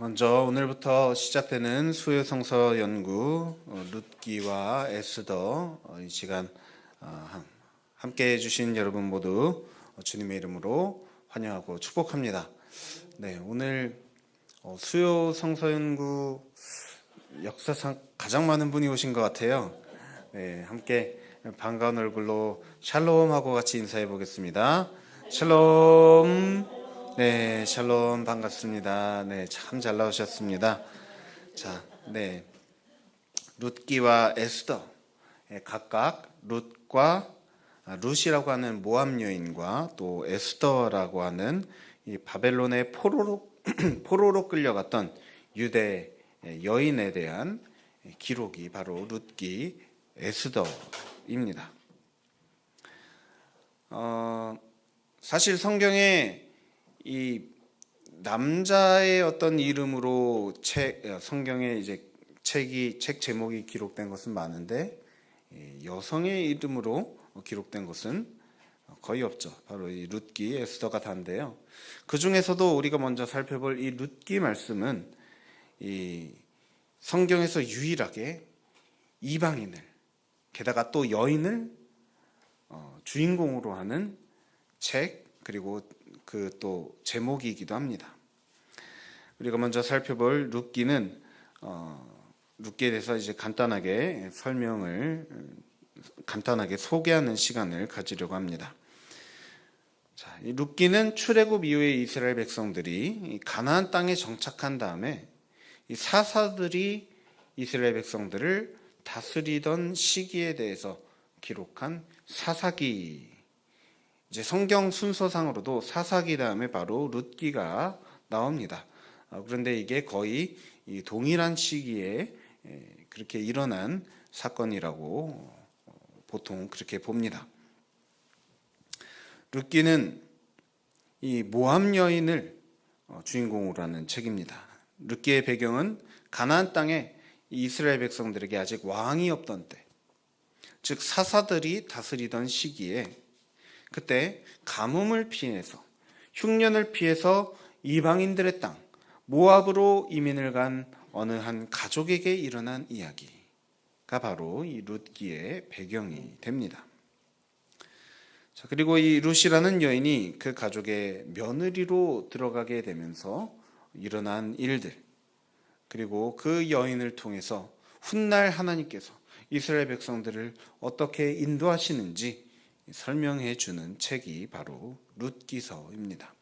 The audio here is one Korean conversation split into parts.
먼저 오늘부터 시작되는 수요성서 연구 룻기와 에스더 이 시간 함께 해주신 여러분 모두 주님의 이름으로 환영하고 축복합니다. 네, 오늘 수요성서 연구 역사상 가장 많은 분이 오신 것 같아요. 네, 함께 반가운 얼굴로 샬롬하고 같이 인사해 보겠습니다. 샬롬. 네, 샬롬 반갑습니다. 네, 참 잘 나오셨습니다. 자, 네, 룻기와 에스더, 각각 룻이라고 하는 모압 여인과 또 에스더라고 하는 이 바벨론의 포로로 끌려갔던 유대 여인에 대한 기록이 바로 룻기, 에스더입니다. 사실 성경에 이 남자의 어떤 이름으로 성경에 이제 책 제목이 기록된 것은 많은데 여성의 이름으로 기록된 것은 거의 없죠. 바로 이 룻기, 에스더가 다인데요. 그 중에서도 우리가 먼저 살펴볼 이 룻기 말씀은 이 성경에서 유일하게 이방인을 게다가 또 여인을 주인공으로 하는 책, 그리고 그 또 제목이기도 합니다. 우리가 먼저 살펴볼 룻기는 룻기에 대해서 이제 간단하게 소개하는 시간을 가지려고 합니다. 자, 이 룻기는 출애굽 이후에 이스라엘 백성들이 가나안 땅에 정착한 다음에 이 사사들이 이스라엘 백성들을 다스리던 시기에 대해서 기록한 사사기. 이제 성경 순서상으로도 사사기 다음에 바로 룻기가 나옵니다. 그런데 이게 거의 동일한 시기에 그렇게 일어난 사건이라고 보통 그렇게 봅니다. 룻기는 이 모압 여인을 주인공으로 하는 책입니다. 룻기의 배경은 가나안 땅에 이스라엘 백성들에게 아직 왕이 없던 때, 즉 사사들이 다스리던 시기에 그때 가뭄을 피해서 흉년을 피해서 이방인들의 땅 모압으로 이민을 간 어느 한 가족에게 일어난 이야기가 바로 이 룻기의 배경이 됩니다. 자, 그리고 이 룻이라는 여인이 그 가족의 며느리로 들어가게 되면서 일어난 일들, 그리고 그 여인을 통해서 훗날 하나님께서 이스라엘 백성들을 어떻게 인도하시는지 설명해 주는 책이 바로 룻기서입니다.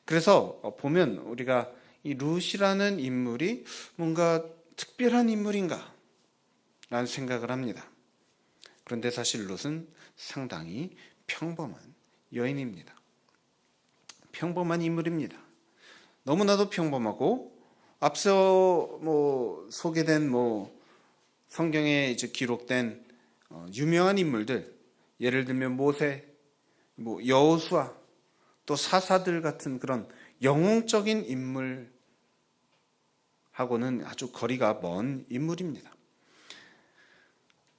그래서 보면 우리가 이 룻이라는 인물이 뭔가 특별한 인물인가 라는 생각을 합니다. 그런데 사실 룻은 상당히 평범한 여인입니다. 평범한 인물입니다. 너무나도 평범하고 앞서 소개된 성경에 이제 기록된 유명한 인물들, 예를 들면 모세, 여호수아, 또 사사들 같은 그런 영웅적인 인물하고는 아주 거리가 먼 인물입니다.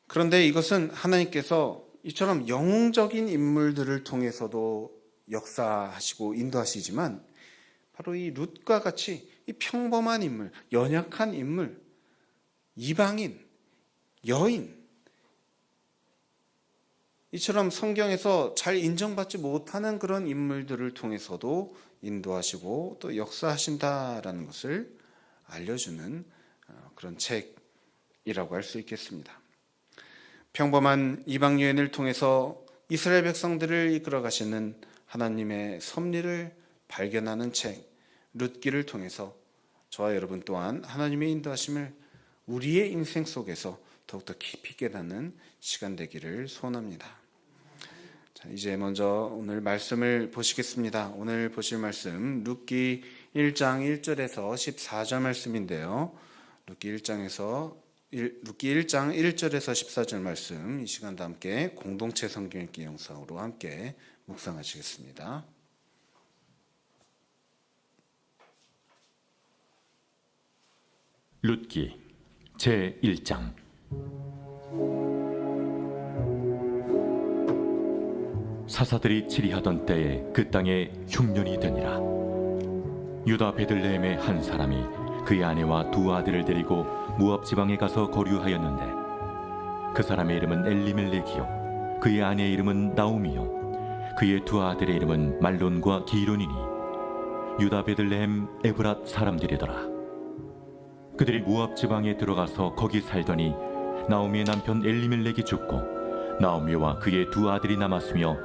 그런데 이것은 하나님께서 이처럼 영웅적인 인물들을 통해서도 역사하시고 인도하시지만 바로 이 룻과 같이 이 평범한 인물, 연약한 인물, 이방인, 여인, 이처럼 성경에서 잘 인정받지 못하는 그런 인물들을 통해서도 인도하시고 또 역사하신다라는 것을 알려주는 그런 책이라고 할 수 있겠습니다. 평범한 이방 여인을 통해서 이스라엘 백성들을 이끌어 가시는 하나님의 섭리를 발견하는 책 룻기를 통해서 저와 여러분 또한 하나님의 인도하심을 우리의 인생 속에서 더욱더 깊이 깨닫는 시간 되기를 소원합니다. 자, 이제 먼저 오늘 말씀을 보시겠습니다. 오늘 보실 말씀 룻기 1장 1절에서 14절 말씀인데요. 룻기 1장 1절에서 14절 말씀 이 시간도 함께 공동체 성경 읽기 영상으로 함께 묵상하시겠습니다. 룻기 제1장. 사사들이 치리하던 때에 그 땅에 흉년이 되니라. 유다 베들레헴의 한 사람이 그의 아내와 두 아들을 데리고 모압 지방에 가서 거류하였는데 그 사람의 이름은 엘리멜렉이요 그의 아내의 이름은 나오미요 그의 두 아들의 이름은 말론과 기론이니 유다 베들레헴 에브랏 사람들이더라. 그들이 모압 지방에 들어가서 거기 살더니 나오미의 남편 엘리멜렉이 죽고 나오미와 그의 두 아들이 남았으며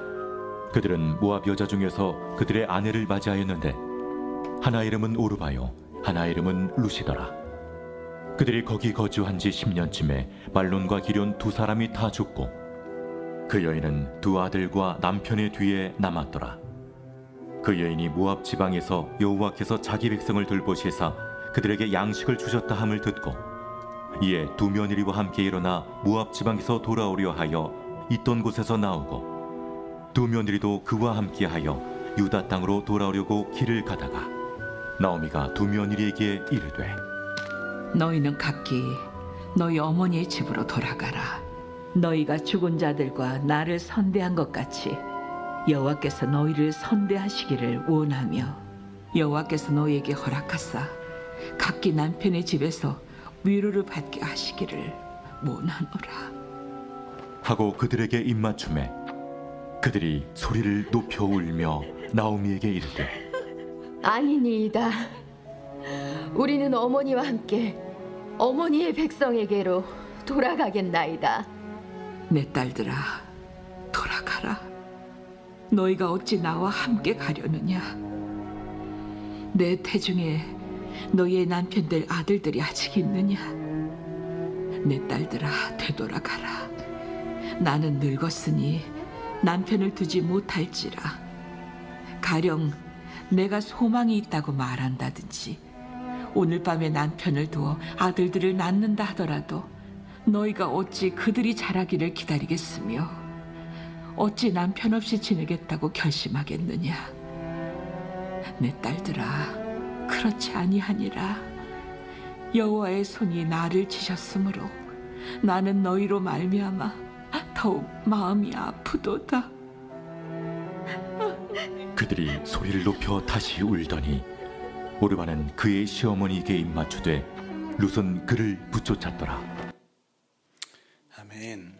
그들은 모압 여자 중에서 그들의 아내를 맞이하였는데 하나 이름은 오르바요 하나 이름은 루시더라. 그들이 거기 거주한 지 10년쯤에 말론과 기럨 두 사람이 다 죽고 그 여인은 두 아들과 남편의 뒤에 남았더라. 그 여인이 모압 지방에서 여호와께서 자기 백성을 돌보시사 그들에게 양식을 주셨다 함을 듣고 이에 두 며느리와 함께 일어나 모압 지방에서 돌아오려 하여 있던 곳에서 나오고 두 며느리도 그와 함께하여 유다 땅으로 돌아오려고 길을 가다가 나오미가 두 며느리에게 이르되 너희는 각기 너희 어머니의 집으로 돌아가라. 너희가 죽은 자들과 나를 선대한 것 같이 여호와께서 너희를 선대하시기를 원하며 여호와께서 너희에게 허락하사 각기 남편의 집에서 위로를 받게 하시기를 원하노라. 하고 그들에게 입맞춤에 그들이 소리를 높여 울며 나오미에게 이르되 아니니이다. 우리는 어머니와 함께 어머니의 백성에게로 돌아가겠나이다. 내 딸들아, 돌아가라. 너희가 어찌 나와 함께 가려느냐? 내 태중에 너희의 남편들 아들들이 아직 있느냐? 내 딸들아, 되돌아가라. 나는 늙었으니 남편을 두지 못할지라. 가령 내가 소망이 있다고 말한다든지 오늘 밤에 남편을 두어 아들들을 낳는다 하더라도 너희가 어찌 그들이 자라기를 기다리겠으며 어찌 남편 없이 지내겠다고 결심하겠느냐? 내 딸들아, 그렇지 아니하니라. 여호와의 손이 나를 치셨으므로 나는 너희로 말미암아 더욱 마음이 아프도다. 그들이 소리를 높여 다시 울더니 오르바는 그의 시어머니에게 입맞추되 룻은 그를 붙쫓았더라. 아멘.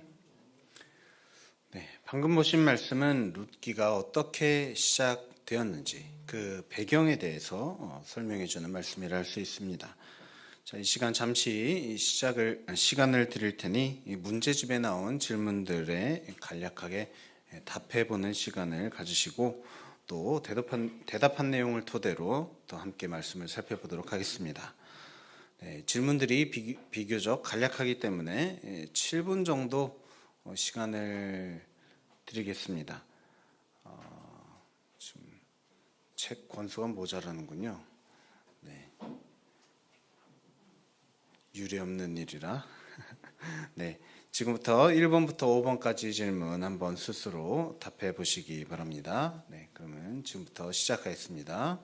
네, 방금 보신 말씀은 룻기가 어떻게 시작되었는지 그 배경에 대해서 설명해 주는 말씀이라 할 수 있습니다. 자, 이 시간 잠시 시간을 드릴 테니 이 문제집에 나온 질문들에 간략하게 답해 보는 시간을 가지시고 또 대답한 내용을 토대로 또 함께 말씀을 살펴보도록 하겠습니다. 네, 질문들이 비교적 간략하기 때문에 7분 정도 시간을 드리겠습니다. 지금 책 권수가 모자라는군요. 네. 유례없는 일이라. 네, 지금부터 1번부터 5번까지 질문 한번 스스로 답해 보시기 바랍니다. 네, 그러면 지금부터 시작하겠습니다.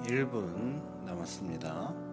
1분 남았습니다.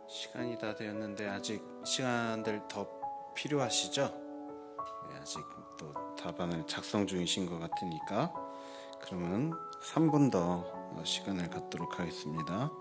시간이 다 되었는데 아직 시간들 더 필요하시죠? 네, 아직 또 답안을 작성 중이신 것 같으니까 그러면 3분 더 시간을 갖도록 하겠습니다.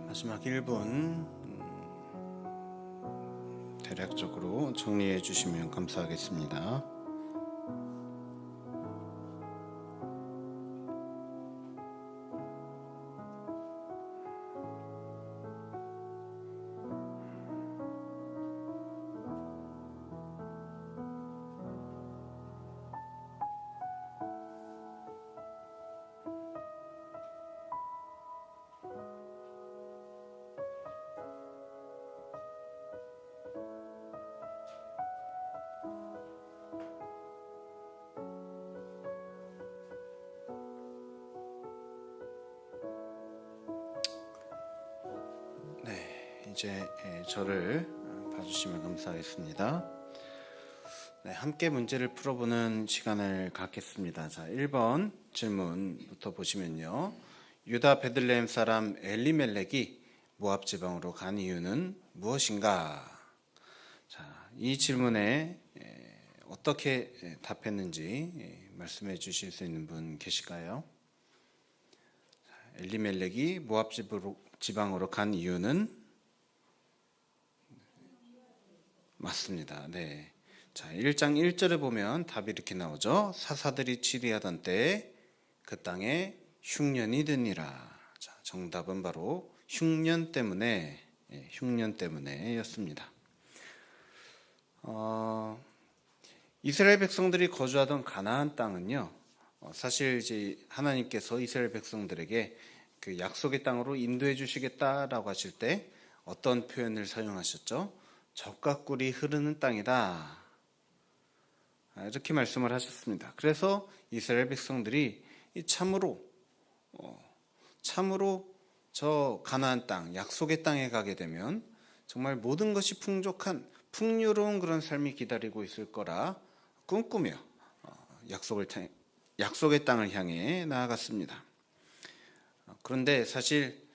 마지막 1분 대략적으로 정리해 주시면 감사하겠습니다. 이제 저를 봐주시면 감사하겠습니다. 네, 함께 문제를 풀어보는 시간을 갖겠습니다. 자, 1번 질문부터 보시면요. 유다 베들레헴 사람 엘리멜렉이 모압 지방으로 간 이유는 무엇인가? 자, 이 질문에 어떻게 답했는지 말씀해 주실 수 있는 분 계실까요? 엘리멜렉이 모압 지방으로 간 이유는 맞습니다. 네. 자, 1장 1절에 보면 답이 이렇게 나오죠. 사사들이 치리하던 때에 그 땅에 흉년이 드니라. 자, 정답은 바로 흉년 때문에였습니다. 이스라엘 백성들이 거주하던 가나안 땅은요, 사실 이제 하나님께서 이스라엘 백성들에게 그 약속의 땅으로 인도해 주시겠다라고 하실 때 어떤 표현을 사용하셨죠? 젖과 꿀이 흐르는 땅이다, 이렇게 말씀을 하셨습니다. 그래서 이스라엘 백성들이 참으로 저 가나안 땅, 약속의 땅에 가게 되면 정말 모든 것이 풍족한 풍요로운 그런 삶이 기다리고 있을 거라 꿈꾸며 약속의 땅을 향해 나아갔습니다. 그런데 사실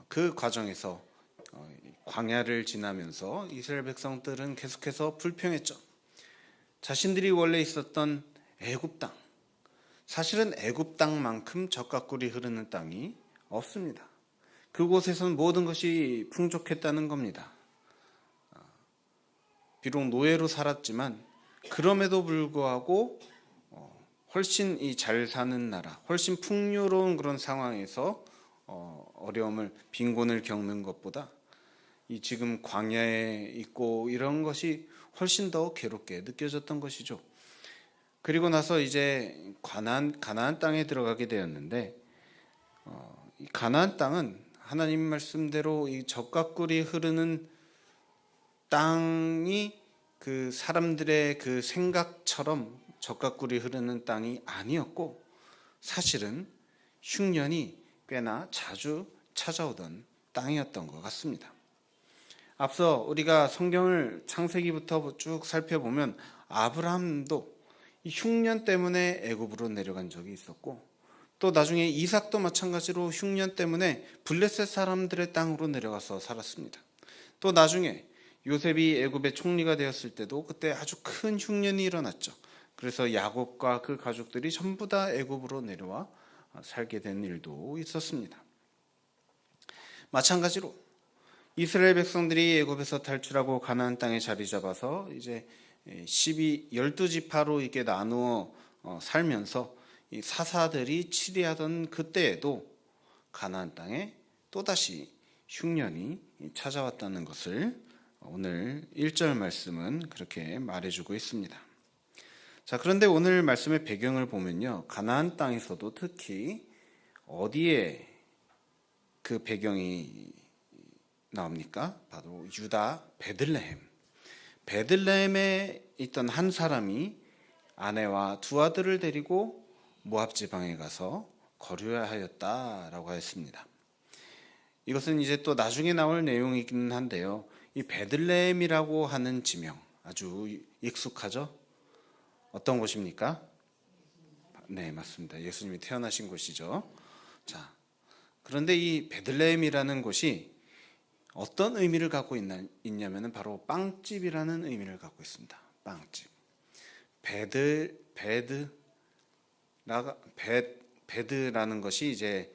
그 과정에서 광야를 지나면서 이스라엘 백성들은 계속해서 불평했죠. 자신들이 원래 있었던 애굽 땅, 사실은 애굽 땅만큼 젖과 꿀이 흐르는 땅이 없습니다. 그곳에서는 모든 것이 풍족했다는 겁니다. 비록 노예로 살았지만 그럼에도 불구하고 훨씬 잘 사는 나라, 훨씬 풍요로운 그런 상황에서 어려움을, 빈곤을 겪는 것보다 이 지금 광야에 있고 이런 것이 훨씬 더 괴롭게 느껴졌던 것이죠. 그리고 나서 이제 가나안 땅에 들어가게 되었는데, 이 가나안 땅은 하나님 말씀대로 이 젖과 꿀이 흐르는 땅이 그 사람들의 그 생각처럼 젖과 꿀이 흐르는 땅이 아니었고, 사실은 흉년이 꽤나 자주 찾아오던 땅이었던 것 같습니다. 앞서 우리가 성경을 창세기부터 쭉 살펴보면 아브라함도 이 흉년 때문에 애굽으로 내려간 적이 있었고, 또 나중에 이삭도 마찬가지로 흉년 때문에 블레셋 사람들의 땅으로 내려가서 살았습니다. 또 나중에 요셉이 애굽의 총리가 되었을 때도 그때 아주 큰 흉년이 일어났죠. 그래서 야곱과 그 가족들이 전부 다 애굽으로 내려와 살게 된 일도 있었습니다. 마찬가지로 이스라엘 백성들이 애굽에서 탈출하고 가나안 땅에 자리 잡아서 이제 12지파로 이렇게 나누어 살면서 이 사사들이 치리하던 그때에도 가나안 땅에 또다시 흉년이 찾아왔다는 것을 오늘 1절 말씀은 그렇게 말해주고 있습니다. 자, 그런데 오늘 말씀의 배경을 보면요, 가나안 땅에서도 특히 어디에 그 배경이 나옵니까? 바로 유다 베들레헴. 베들레헴에 있던 한 사람이 아내와 두 아들을 데리고 모압 지방에 가서 거류하였다라고 하였습니다. 이것은 이제 또 나중에 나올 내용이긴 한데요, 이 베들레헴이라고 하는 지명 아주 익숙하죠? 어떤 곳입니까? 네, 맞습니다. 예수님이 태어나신 곳이죠. 자, 그런데 이 베들레헴이라는 곳이 어떤 의미를 갖고 있냐면은 바로 빵집이라는 의미를 갖고 있습니다. 빵집. 베드라는 것이 이제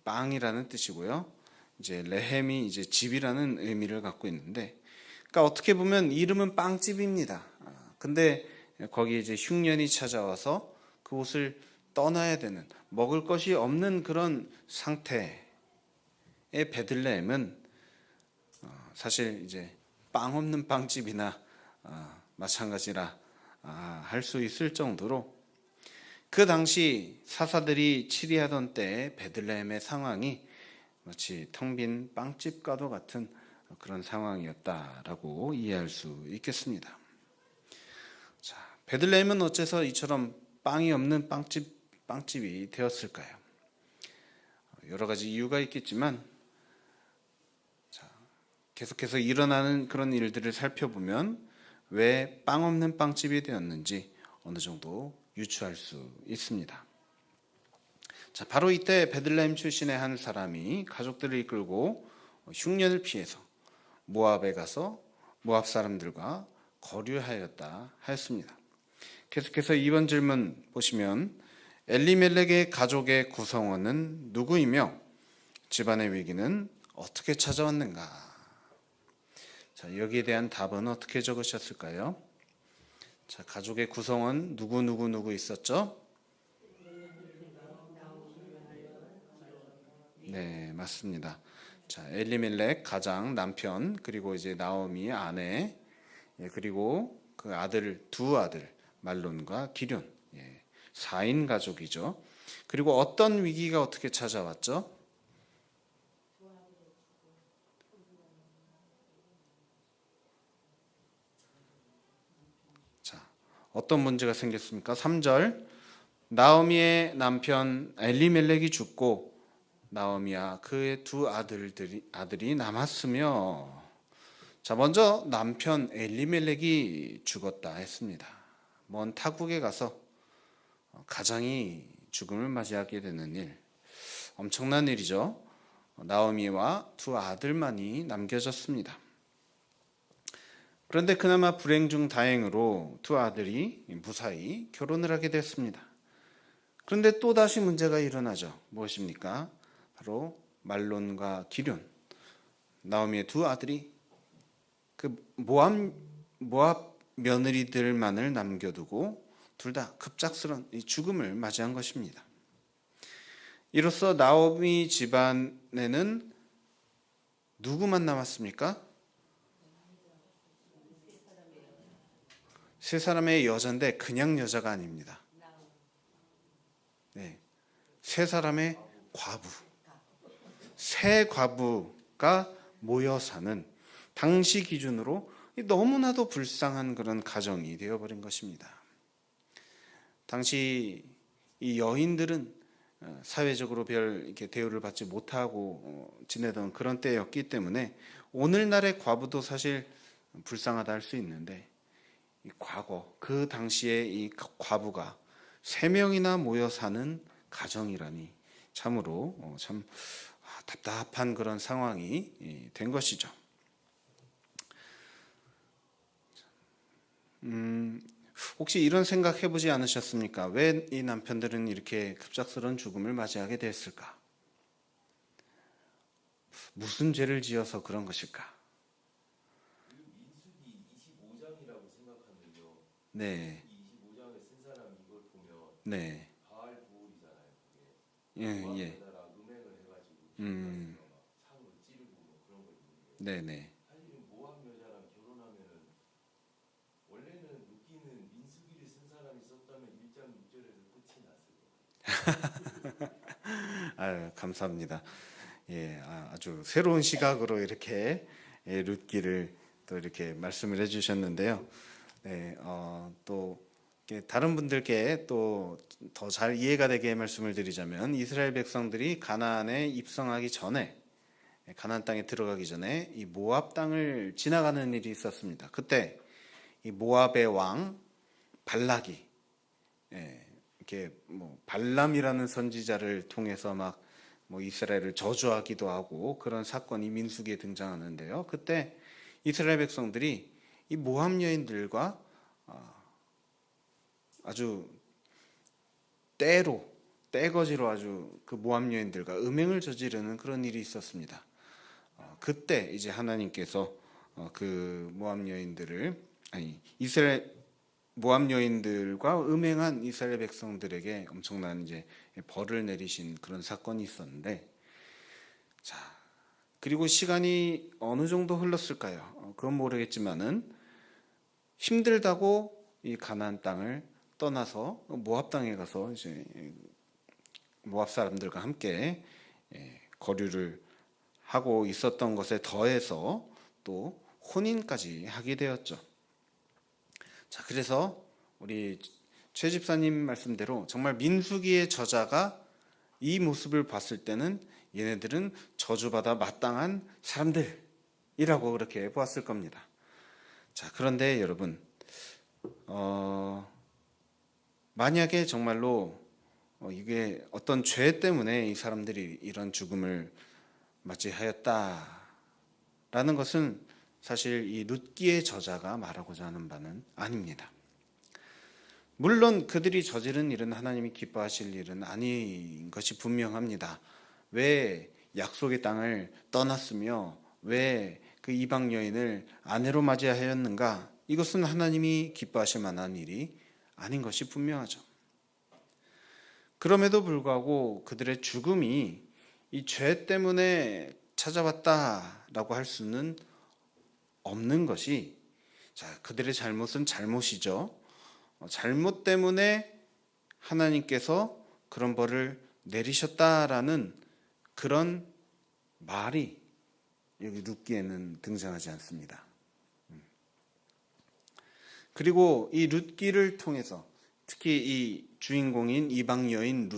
빵이라는 뜻이고요. 이제 레헴이 이제 집이라는 의미를 갖고 있는데, 그러니까 어떻게 보면 이름은 빵집입니다. 근데 거기에 이제 흉년이 찾아와서 그곳을 떠나야 되는, 먹을 것이 없는 그런 상태의 베들레헴은 사실 이제 빵 없는 빵집이나 마찬가지라 할 수 있을 정도로 그 당시 사사들이 치리하던 때의 베들레헴의 상황이 마치 텅 빈 빵집과도 같은 그런 상황이었다라고 이해할 수 있겠습니다. 자, 베들레헴은 어째서 이처럼 빵이 없는 빵집이 되었을까요? 여러 가지 이유가 있겠지만, 자, 계속해서 일어나는 그런 일들을 살펴보면 왜 빵 없는 빵집이 되었는지 어느 정도 유추할 수 있습니다. 자, 바로 이때 베들레헴 출신의 한 사람이 가족들을 이끌고 흉년을 피해서 모압에 가서 모압 사람들과 거류하였다 하였습니다. 계속해서 이번 질문 보시면 엘리멜렉의 가족의 구성원은 누구이며 집안의 위기는 어떻게 찾아왔는가? 자, 여기에 대한 답은 어떻게 적으셨을까요? 자, 가족의 구성원 누구 있었죠? 네, 맞습니다. 자, 엘리멜렉 가장 남편, 그리고 이제 나오미 아내, 그리고 그 아들, 두 아들 말론과 기럨, 4인 가족이죠. 그리고 어떤 위기가 어떻게 찾아왔죠? 자, 어떤 문제가 생겼습니까? 3절, 나오미의 남편 엘리멜렉이 죽고 나오미와 그의 두 아들이 남았으며, 자, 먼저 남편 엘리멜렉이 죽었다 했습니다. 먼 타국에 가서 가장이 죽음을 맞이하게 되는 일, 엄청난 일이죠. 나오미와 두 아들만이 남겨졌습니다. 그런데 그나마 불행 중 다행으로 두 아들이 무사히 결혼을 하게 됐습니다. 그런데 또다시 문제가 일어나죠. 무엇입니까? 바로 말론과 기럨, 나오미의 두 아들이 그 모압 며느리들만을 남겨두고 둘 다 급작스런 죽음을 맞이한 것입니다. 이로써 나오미 집안에는 누구만 남았습니까? 세 사람의 여자인데 그냥 여자가 아닙니다. 네, 세 사람의 과부, 세 과부가 모여 사는 당시 기준으로 너무나도 불쌍한 그런 가정이 되어버린 것입니다. 당시 이 여인들은 사회적으로 별 이렇게 대우를 받지 못하고 지내던 그런 때였기 때문에 오늘날의 과부도 사실 불쌍하다 할 수 있는데, 이 과거 그 당시에 이 과부가 3명이나 모여 사는 가정이라니 참으로 참 답답한 그런 상황이 된 것이죠. 혹시 이런 생각 해보지 않으셨습니까? 왜 이 남편들은 이렇게 급작스러운 죽음을 맞이하게 됐을까? 무슨 죄를 지어서 그런 것일까? 민수기 25장이라고 생각하면요. 네, 25장에 쓴 사람 이걸 보면 네, 바알 부올이잖아요. 그게 예, 예, 모압에다가 음행을 해가지고 상으로 찌르고 뭐 그런 거 있는데, 네, 네. 사실 모압 여자랑 결혼하면은 원래는 룻기는 민수기를 쓴 사람이 썼다면 1장 6절에서 끝이 났을 거예요. 아유, 감사합니다. 예, 아주 새로운 시각으로 이렇게 룻기를 또 이렇게 말씀을 해주셨는데요. 네, 또 다른 분들께 또 더 잘 이해가 되게 말씀을 드리자면, 이스라엘 백성들이 가나안에 입성하기 전에, 가나안 땅에 들어가기 전에 이 모압 땅을 지나가는 일이 있었습니다. 그때 이 모압의 왕 발락이, 이렇게 뭐 발람이라는 선지자를 통해서 막 뭐 이스라엘을 저주하기도 하고 그런 사건이 민수기에 등장하는데요. 그때 이스라엘 백성들이 이 모압 여인들과 아주 떼거지로 아주 그 모압 여인들과 음행을 저지르는 그런 일이 있었습니다. 그때 이제 하나님께서 그 모압 여인들을, 모압 여인들과 음행한 이스라엘 백성들에게 엄청난 이제 벌을 내리신 그런 사건이 있었는데, 자, 그리고 시간이 어느 정도 흘렀을까요? 그건 모르겠지만은 힘들다고 이 가나안 땅을 떠나서 모압 땅에 가서 이제 모압 사람들과 함께 거류를 하고 있었던 것에 더해서 또 혼인까지 하게 되었죠. 자, 그래서 우리 최 집사님 말씀대로 정말 민수기의 저자가 이 모습을 봤을 때는 얘네들은 저주받아 마땅한 사람들이라고 그렇게 보았을 겁니다. 자, 그런데 여러분, 만약에 정말로 이게 어떤 죄 때문에 이 사람들이 이런 죽음을 맞이하였다라는 것은 사실 이 룻기의 저자가 말하고자 하는 바는 아닙니다. 물론 그들이 저지른 일은 하나님이 기뻐하실 일은 아닌 것이 분명합니다. 왜 약속의 땅을 떠났으며 왜 그 이방 여인을 아내로 맞이하였는가? 이것은 하나님이 기뻐하실 만한 일이 아닌 것이 분명하죠. 그럼에도 불구하고 그들의 죽음이 이 죄 때문에 찾아왔다라고 할 수는 없는 것이, 자, 그들의 잘못은 잘못이죠. 잘못 때문에 하나님께서 그런 벌을 내리셨다라는 그런 말이 여기 룻기에는 등장하지 않습니다. 그리고 이 룻기를 통해서 특히 이 주인공인 이방 여인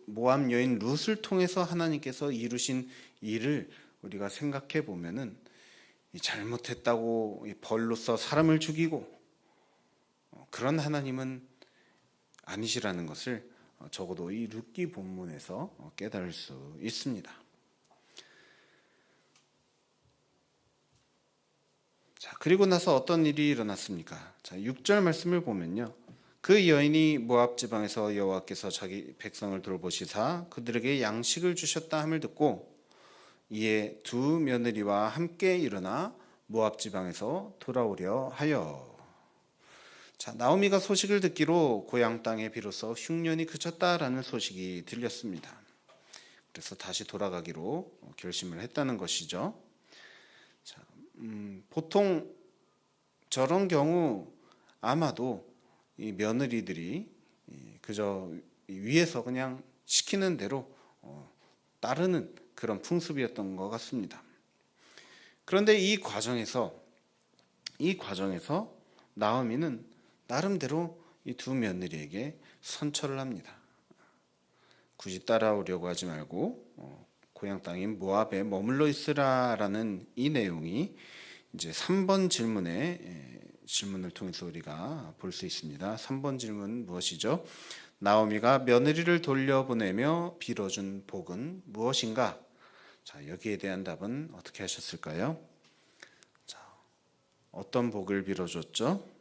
모압 여인 룻을 통해서 하나님께서 이루신 일을 우리가 생각해 보면은 잘못했다고 벌로서 사람을 죽이고 그런 하나님은 아니시라는 것을 적어도 이 룻기 본문에서 깨달을 수 있습니다. 자, 그리고 나서 어떤 일이 일어났습니까? 자, 6절 말씀을 보면요. 그 여인이 모압 지방에서 여호와께서 자기 백성을 돌보시사 그들에게 양식을 주셨다 함을 듣고 이에 두 며느리와 함께 일어나 모압 지방에서 돌아오려 하여. 자, 나오미가 소식을 듣기로 고향 땅에 비로소 흉년이 그쳤다라는 소식이 들렸습니다. 그래서 다시 돌아가기로 결심을 했다는 것이죠. 자, 보통 저런 경우 아마도 이 며느리들이 그저 위에서 그냥 시키는 대로 따르는 그런 풍습이었던 것 같습니다. 그런데 이 과정에서 나오미는 나름대로 이 두 며느리에게 선처를 합니다. 굳이 따라오려고 하지 말고 고향 땅인 모압에 머물러 있으라라는 이 내용이 이제 3번 질문을 통해서 우리가 볼 수 있습니다. 3번 질문 무엇이죠? 나오미가 며느리를 돌려보내며 빌어준 복은 무엇인가? 자, 여기에 대한 답은 어떻게 하셨을까요? 자, 어떤 복을 빌어줬죠?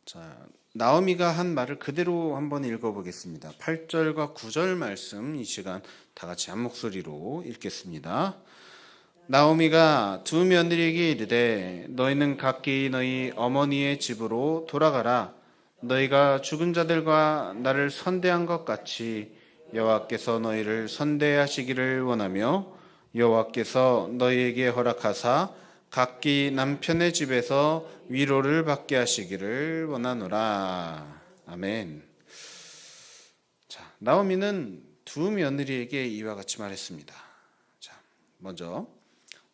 자, 나오미가 한 말을 그대로 한번 읽어보겠습니다. 8절과 9절 말씀 이 시간 다 같이 한 목소리로 읽겠습니다. 나오미가 두 며느리에게 이르되 너희는 각기 너희 어머니의 집으로 돌아가라. 너희가 죽은 자들과 나를 선대한 것 같이 여호와께서 너희를 선대하시기를 원하며 여호와께서 너희에게 허락하사 각기 남편의 집에서 위로를 받게 하시기를 원하노라. 아멘. 자, 나오미는 두 며느리에게 이와 같이 말했습니다. 자, 먼저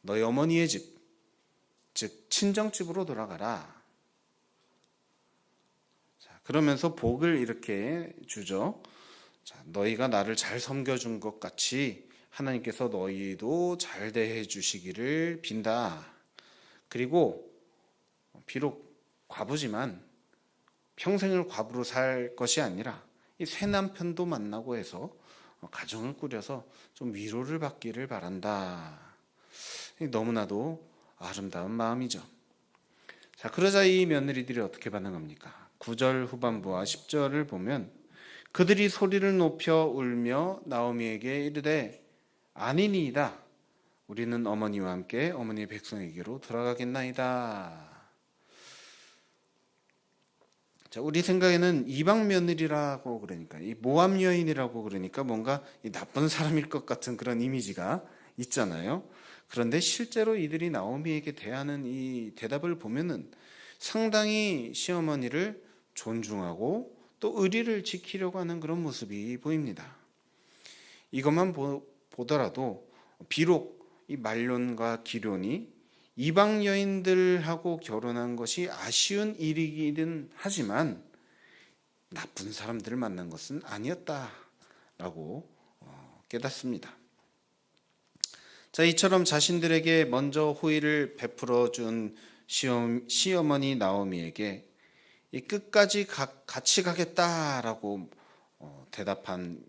너희 어머니의 집, 즉 친정집으로 돌아가라. 자, 그러면서 복을 이렇게 주죠. 자, 너희가 나를 잘 섬겨준 것 같이 하나님께서 너희도 잘 대해 주시기를 빈다. 그리고 비록 과부지만 평생을 과부로 살 것이 아니라 이 새 남편도 만나고 해서 가정을 꾸려서 좀 위로를 받기를 바란다. 너무나도 아름다운 마음이죠. 자, 그러자 이 며느리들이 어떻게 반응합니까? 9절 후반부와 10절을 보면 그들이 소리를 높여 울며 나오미에게 이르되 아니니이다. 우리는 어머니와 함께 어머니의 백성에게로 돌아가겠나이다. 자, 우리 생각에는 이방 며느리라고 그러니까 이 모압 여인이라고 그러니까 뭔가 이 나쁜 사람일 것 같은 그런 이미지가 있잖아요. 그런데 실제로 이들이 나오미에게 대하는 이 대답을 보면은 상당히 시어머니를 존중하고 또 의리를 지키려고 하는 그런 모습이 보입니다. 이것만 보더라도 비록 이 말론과 기론이 이방 여인들하고 결혼한 것이 아쉬운 일이기는 하지만 나쁜 사람들을 만난 것은 아니었다라고 깨닫습니다. 자, 이처럼 자신들에게 먼저 호의를 베풀어 준 시어머니 나오미에게 이 끝까지 같이 가겠다라고 대답한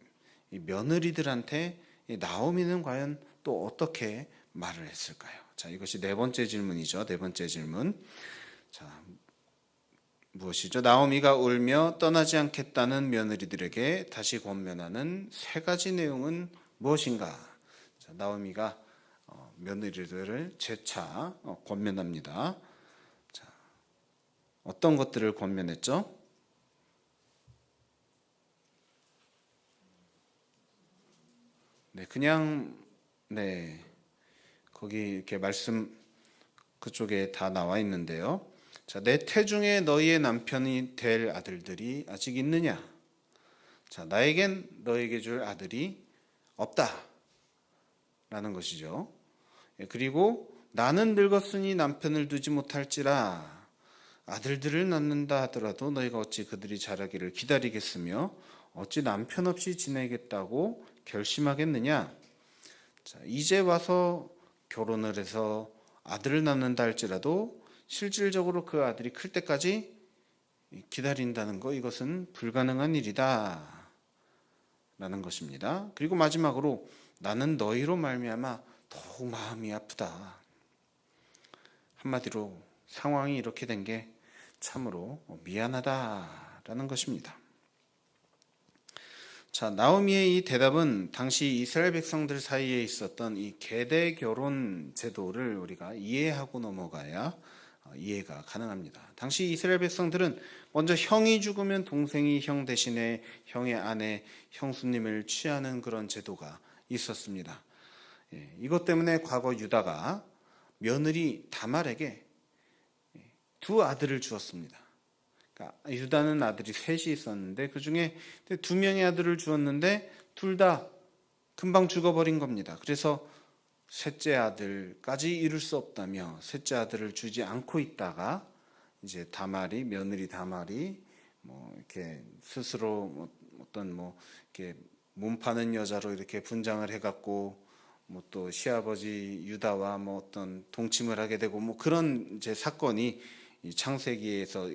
이 며느리들한테 이 나오미는 과연 또 어떻게 말을 했을까요? 자, 이것이 네 번째 질문이죠. 네 번째 질문. 자, 무엇이죠? 나오미가 울며 떠나지 않겠다는 며느리들에게 다시 권면하는 세 가지 내용은 무엇인가? 자, 나오미가 며느리들을 재차 권면합니다. 자, 어떤 것들을 권면했죠? 네, 그냥 거기 이렇게 말씀 그쪽에 다 나와 있는데요. 자, 내 태중에 너희의 남편이 될 아들들이 아직 있느냐? 자, 나에겐 너에게 줄 아들이 없다 라는 것이죠. 그리고 나는 늙었으니 남편을 두지 못할지라 아들들을 낳는다 하더라도 너희가 어찌 그들이 자라기를 기다리겠으며 어찌 남편 없이 지내겠다고 결심하겠느냐? 자, 이제 와서 결혼을 해서 아들을 낳는다 할지라도 실질적으로 그 아들이 클 때까지 기다린다는 거, 이것은 불가능한 일이다 라는 것입니다. 그리고 마지막으로 나는 너희로 말미암아 더욱 마음이 아프다. 한마디로 상황이 이렇게 된 게 참으로 미안하다라는 것입니다. 자, 나오미의 이 대답은 당시 이스라엘 백성들 사이에 있었던 이 계대 결혼 제도를 우리가 이해하고 넘어가야 이해가 가능합니다. 당시 이스라엘 백성들은 먼저 형이 죽으면 동생이 형 대신에 형의 아내, 형수님을 취하는 그런 제도가 있었습니다. 이것 때문에 과거 유다가 며느리 다말에게 두 아들을 주었습니다. 그러니까 유다는 아들이 셋이 있었는데 그 중에 두 명의 아들을 주었는데 둘 다 금방 죽어버린 겁니다. 그래서 셋째 아들까지 이룰 수 없다며 셋째 아들을 주지 않고 있다가 이제 다말이, 며느리 다말이 뭐 이렇게 스스로 어떤 이렇게 몸 파는 여자로 이렇게 분장을 해갖고 뭐 또 시아버지 유다와 뭐 어떤 동침을 하게 되고 뭐 그런 이제 사건이 이 창세기에서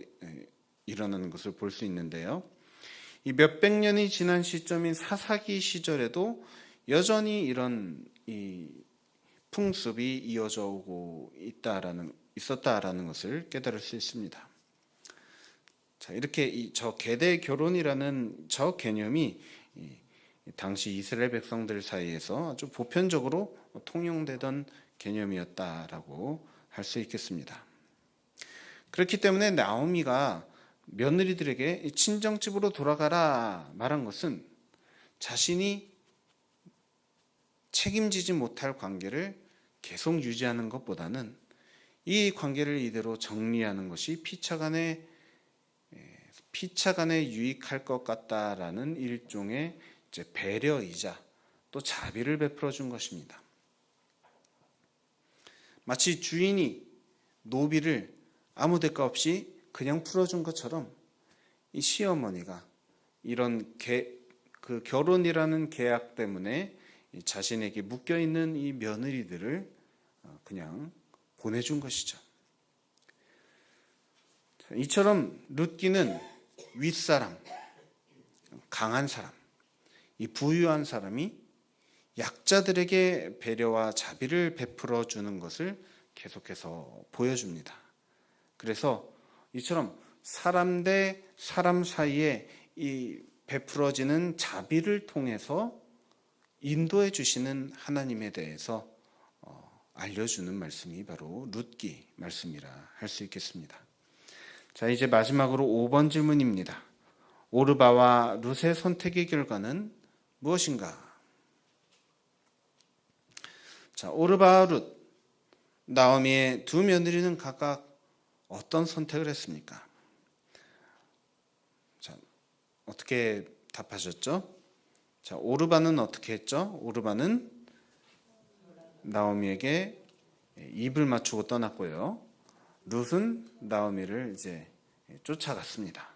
일어나는 것을 볼 수 있는데요. 이 몇백 년이 지난 시점인 사사기 시절에도 여전히 이런 이 풍습이 이어져 오고 있었다라는 것을 깨달을 수 있습니다. 자, 이렇게 저 계대 결혼이라는 저 개념이 당시 이스라엘 백성들 사이에서 아주 보편적으로 통용되던 개념이었다라고 할 수 있겠습니다. 그렇기 때문에 나오미가 며느리들에게 친정집으로 돌아가라 말한 것은 자신이 책임지지 못할 관계를 계속 유지하는 것보다는 이 관계를 이대로 정리하는 것이 피차간에 유익할 것 같다라는 일종의 이제 배려이자 또 자비를 베풀어 준 것입니다. 마치 주인이 노비를 아무 대가 없이 그냥 풀어준 것처럼 이 시어머니가 이런 그 결혼이라는 계약 때문에 자신에게 묶여있는 이 며느리들을 그냥 보내준 것이죠. 이처럼 룻기는 윗사람, 강한 사람, 이 부유한 사람이 약자들에게 배려와 자비를 베풀어 주는 것을 계속해서 보여줍니다. 그래서 이처럼 사람 대 사람 사이에 이 베풀어지는 자비를 통해서 인도해 주시는 하나님에 대해서 알려주는 말씀이 바로 룻기 말씀이라 할 수 있겠습니다. 자, 이제 마지막으로 5번 질문입니다. 오르바와 룻의 선택의 결과는 무엇인가? 자, 오르바와 룻, 나오미의 두 며느리는 각각 어떤 선택을 했습니까? 자, 어떻게 답하셨죠? 자, 오르바는 어떻게 했죠? 오르바는 나오미에게 입을 맞추고 떠났고요. 룻은 나오미를 이제 쫓아갔습니다.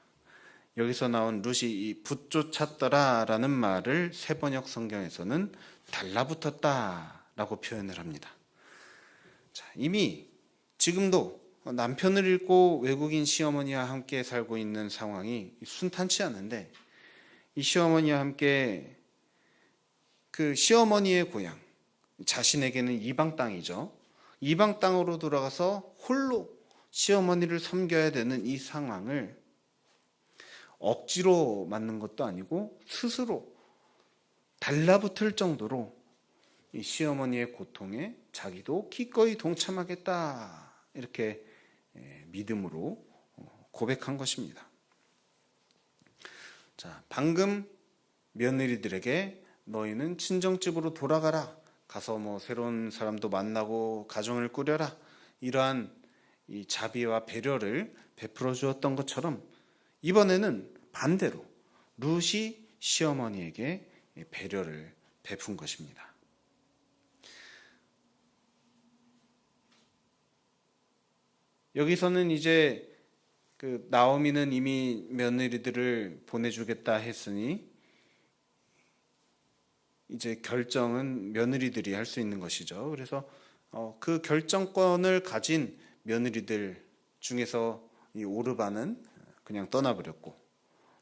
여기서 나온 룻이 이 붙쫓았더라라는 말을 새번역 성경에서는 달라붙었다라고 표현을 합니다. 자, 이미 지금도 남편을 잃고 외국인 시어머니와 함께 살고 있는 상황이 순탄치 않은데 이 시어머니와 함께 그 시어머니의 고향, 자신에게는 이방 땅이죠. 이방 땅으로 돌아가서 홀로 시어머니를 섬겨야 되는 이 상황을 억지로 맞는 것도 아니고 스스로 달라붙을 정도로 이 시어머니의 고통에 자기도 기꺼이 동참하겠다 이렇게 믿음으로 고백한 것입니다. 자, 방금 며느리들에게 너희는 친정집으로 돌아가라, 가서 뭐 새로운 사람도 만나고 가정을 꾸려라, 이러한 이 자비와 배려를 베풀어 주었던 것처럼 이번에는 반대로 룻이 시어머니에게 배려를 베푼 것입니다. 여기서는 이제 그 나오미는 이미 며느리들을 보내주겠다 했으니 이제 결정은 며느리들이 할 수 있는 것이죠. 그래서 그 결정권을 가진 며느리들 중에서 이 오르바는 그냥 떠나버렸고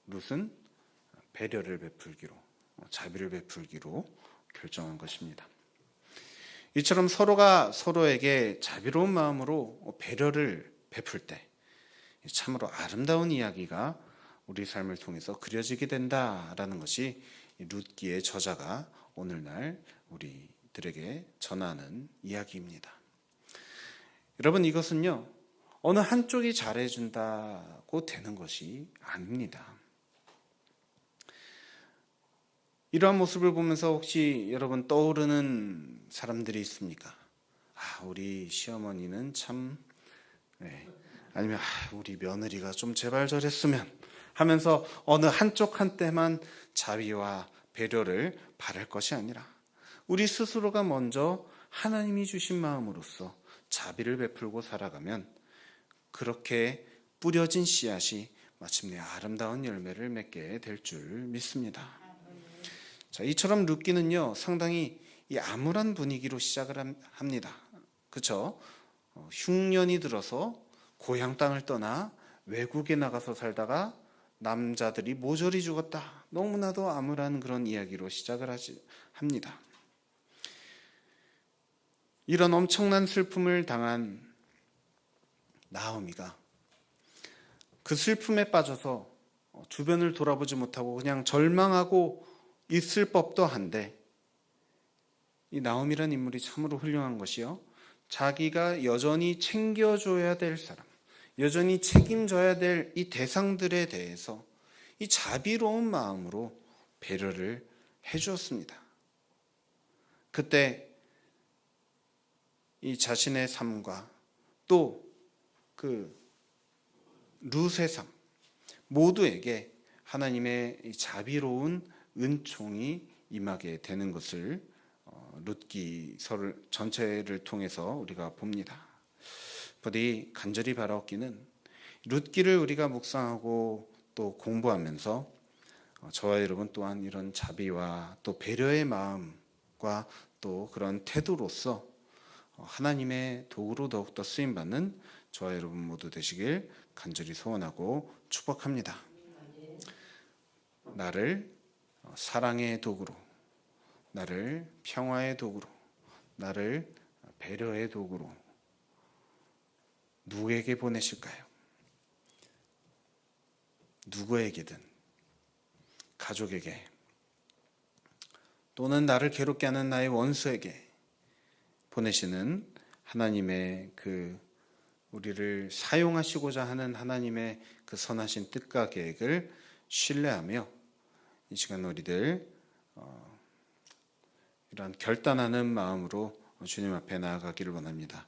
룻은 배려를 베풀기로, 자비를 베풀기로 결정한 것입니다. 이처럼 서로가 서로에게 자비로운 마음으로 배려를 베풀 때 참으로 아름다운 이야기가 우리 삶을 통해서 그려지게 된다라는 것이 룻기의 저자가 오늘날 우리들에게 전하는 이야기입니다. 여러분, 이것은요 어느 한쪽이 잘해준다고 되는 것이 아닙니다. 이러한 모습을 보면서 혹시 여러분 떠오르는 사람들이 있습니까? 우리 시어머니는 참, 아니면 우리 며느리가 좀 제발 저랬으면 하면서 어느 한쪽한테만 자비와 배려를 바랄 것이 아니라 우리 스스로가 먼저 하나님이 주신 마음으로서 자비를 베풀고 살아가면 그렇게 뿌려진 씨앗이 마침내 아름다운 열매를 맺게 될 줄 믿습니다. 자, 이처럼 룻기는요 상당히 이 암울한 분위기로 시작을 합니다. 그렇죠? 흉년이 들어서 고향 땅을 떠나 외국에 나가서 살다가 남자들이 모조리 죽었다. 너무나도 암울한 그런 이야기로 시작을 합니다. 이런 엄청난 슬픔을 당한 나오미가 그 슬픔에 빠져서 주변을 돌아보지 못하고 그냥 절망하고 있을 법도 한데 이 나오미라는 인물이 참으로 훌륭한 것이요. 자기가 여전히 챙겨줘야 될 사람, 여전히 책임져야 될 이 대상들에 대해서 이 자비로운 마음으로 배려를 해주었습니다. 그때 이 자신의 삶과 또 그 룻의 삶 모두에게 하나님의 이 자비로운 은총이 임하게 되는 것을 룻기서를 전체를 통해서 우리가 봅니다. 부디 간절히 바라옵기는 룻기를 우리가 묵상하고 또 공부하면서 저와 여러분 또한 이런 자비와 또 배려의 마음과 또 그런 태도로서 하나님의 도구로 더욱더 쓰임받는 저와 여러분 모두 되시길 간절히 소원하고 축복합니다. 나를 사랑의 도구로, 나를 평화의 도구로, 나를 배려의 도구로 누구에게 보내실까요? 누구에게든, 가족에게, 또는 나를 괴롭게 하는 나의 원수에게 보내시는 하나님의 우리를 사용하시고자 하는 하나님의 그 선하신 뜻과 계획을 신뢰하며 이 시간 우리들 이러한 결단하는 마음으로 주님 앞에 나아가기를 원합니다.